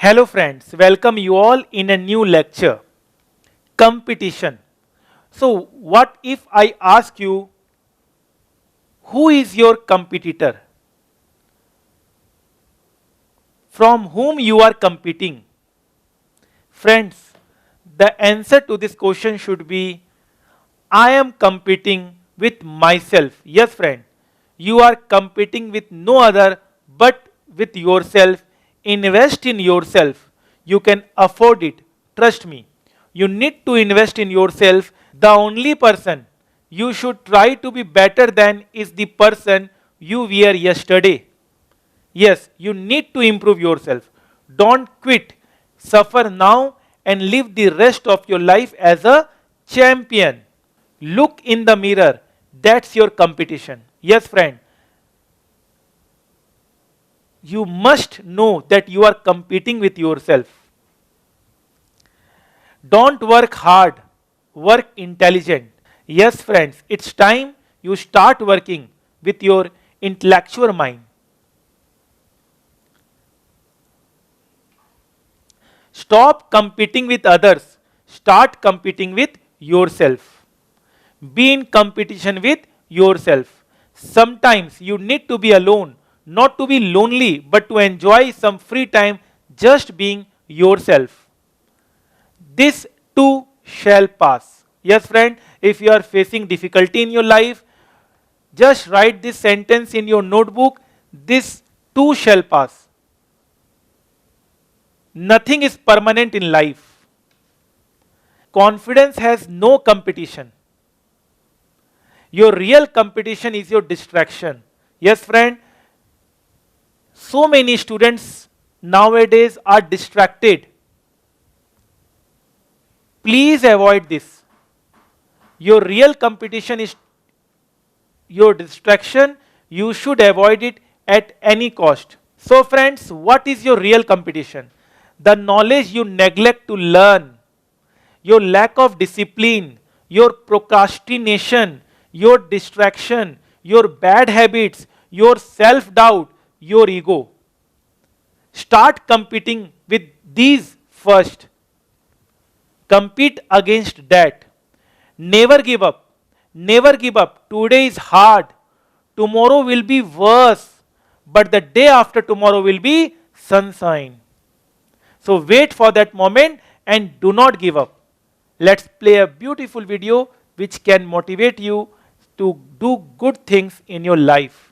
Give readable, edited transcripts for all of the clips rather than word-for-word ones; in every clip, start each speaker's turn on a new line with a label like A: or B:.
A: Hello friends, welcome you all in a new lecture. Competition. So what if I ask you, who is your competitor? From whom you are competing? Friends, the answer to this question should be, I am competing with myself. Yes friend, you are competing with no other but with yourself. Invest in yourself. You can afford it. Trust me. You need to invest in yourself. The only person you should try to be better than is the person you were yesterday. Yes, you need to improve yourself. Don't quit. Suffer now and live the rest of your life as a champion. Look in the mirror. That's your competition. Yes, friend. You must know that you are competing with yourself. Don't work hard. Work intelligent. Yes, friends. It's time you start working with your intellectual mind. Stop competing with others. Start competing with yourself. Be in competition with yourself. Sometimes you need to be alone, not to be lonely, but to enjoy some free time just being yourself. This too shall pass. Yes, friend, if you are facing difficulty in your life, just write this sentence in your notebook. This too shall pass. Nothing is permanent in life. Confidence has no competition. Your real competition is your distraction. Yes, friend. So many students nowadays are distracted. Please avoid this. Your real competition is your distraction. You should avoid it at any cost. So, friends, what is your real competition? The knowledge you neglect to learn, your lack of discipline, your procrastination, your distraction, your bad habits, your self doubt, your ego. Start competing with these first. Compete against that. Never give up. Never give up. Today is hard. Tomorrow will be worse. But the day after tomorrow will be sunshine. So wait for that moment and do not give up. Let's play a beautiful video which can motivate you to do good things in your life.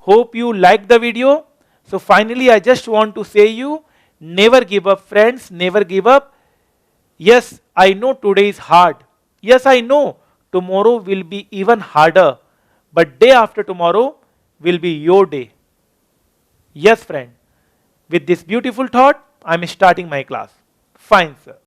A: Hope you like the video. So finally, I just want to say you, never give up friends, never give up. Yes, I know today is hard. Yes, I know tomorrow will be even harder. But day after tomorrow will be your day. Yes, friend. With this beautiful thought, I am starting my class. Fine, sir.